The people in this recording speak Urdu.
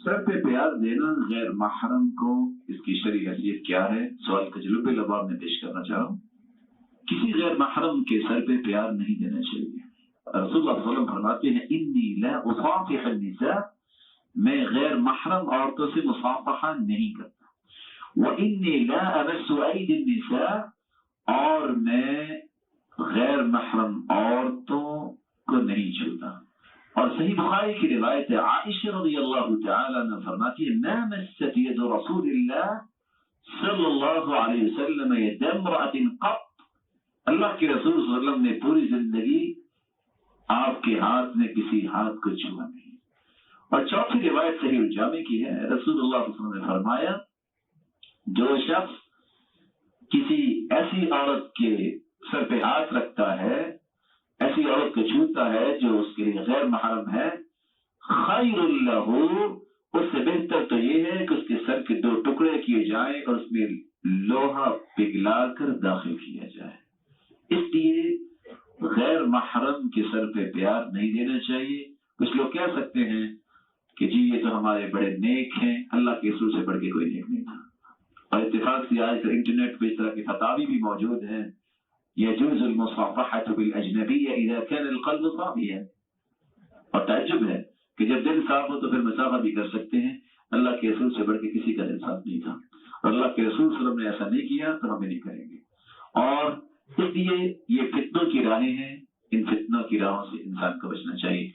سر پہ پیار دینا غیر محرم کو اس کی شرعی حیثیت کیا ہے؟ سوال کا جواب لباب میں پیش کرنا چاہ رہا ہوں۔ کسی غیر محرم کے سر پہ پیار نہیں دینا چاہیے۔ رسول اللہ صلی اللہ علیہ وسلم فرماتے ہیں انی لا اصافح النساء، میں غیر محرم عورتوں سے مصافحہ نہیں کرتا، وانی لا امس ایدی النساء، اور میں غیر محرم عورتوں کو نہیں چھوتا۔ اور صحیح بخاری کی روایت ہے، عائشہ رضی اللہ تعالی عنہ فرماتی ہے ما مست ید رسول اللہ صلی اللہ علیہ وسلم ید امرأۃ قط، اللہ کے رسول صلی اللہ علیہ وسلم نے پوری زندگی آپ کے ہاتھ میں کسی ہاتھ کو چھوا نہیں۔ اور چوتھی روایت صحیح الجامع کی ہے، رسول اللہ صلی اللہ علیہ وسلم نے فرمایا جو شخص کسی ایسی عورت کے سر پہ ہاتھ رکھتا ہے، ایسی عورت کو چھوتا ہے جو اس کے لیے غیر محرم ہے، خیر لہ، اس سے بہتر تو یہ ہے کہ اس کے سر کے 2 ٹکڑے کیے جائیں اور اس میں لوہا پگھلا کر داخل کیا جائے۔ اس لیے غیر محرم کے سر پہ پیار نہیں دینا چاہیے۔ کچھ لوگ کہہ سکتے ہیں کہ جی یہ تو ہمارے بڑے نیک ہیں، اللہ کے رسول سے بڑھ کے کوئی نیک نہیں تھا۔ اور اتفاق سے آج کل انٹرنیٹ پہ اس طرح کی فتاوی بھی موجود ہیں، يجوز المصافحة بالأجنبية إذا كان القلب صافيا، اور تعجب ہے کہ جب دل صاف ہو تو پھر مسافہ بھی کر سکتے ہیں۔ اللہ کے رسول سے بڑھ کے کسی کا دل صاف نہیں تھا، اور اللہ کے رسول صلی اللہ علیہ وسلم نے ایسا نہیں کیا تو ہمیں نہیں کریں گے۔ اور اس لیے یہ فتنوں کی راہیں ہیں، ان فتنوں کی راہوں سے انسان کو بچنا چاہیے۔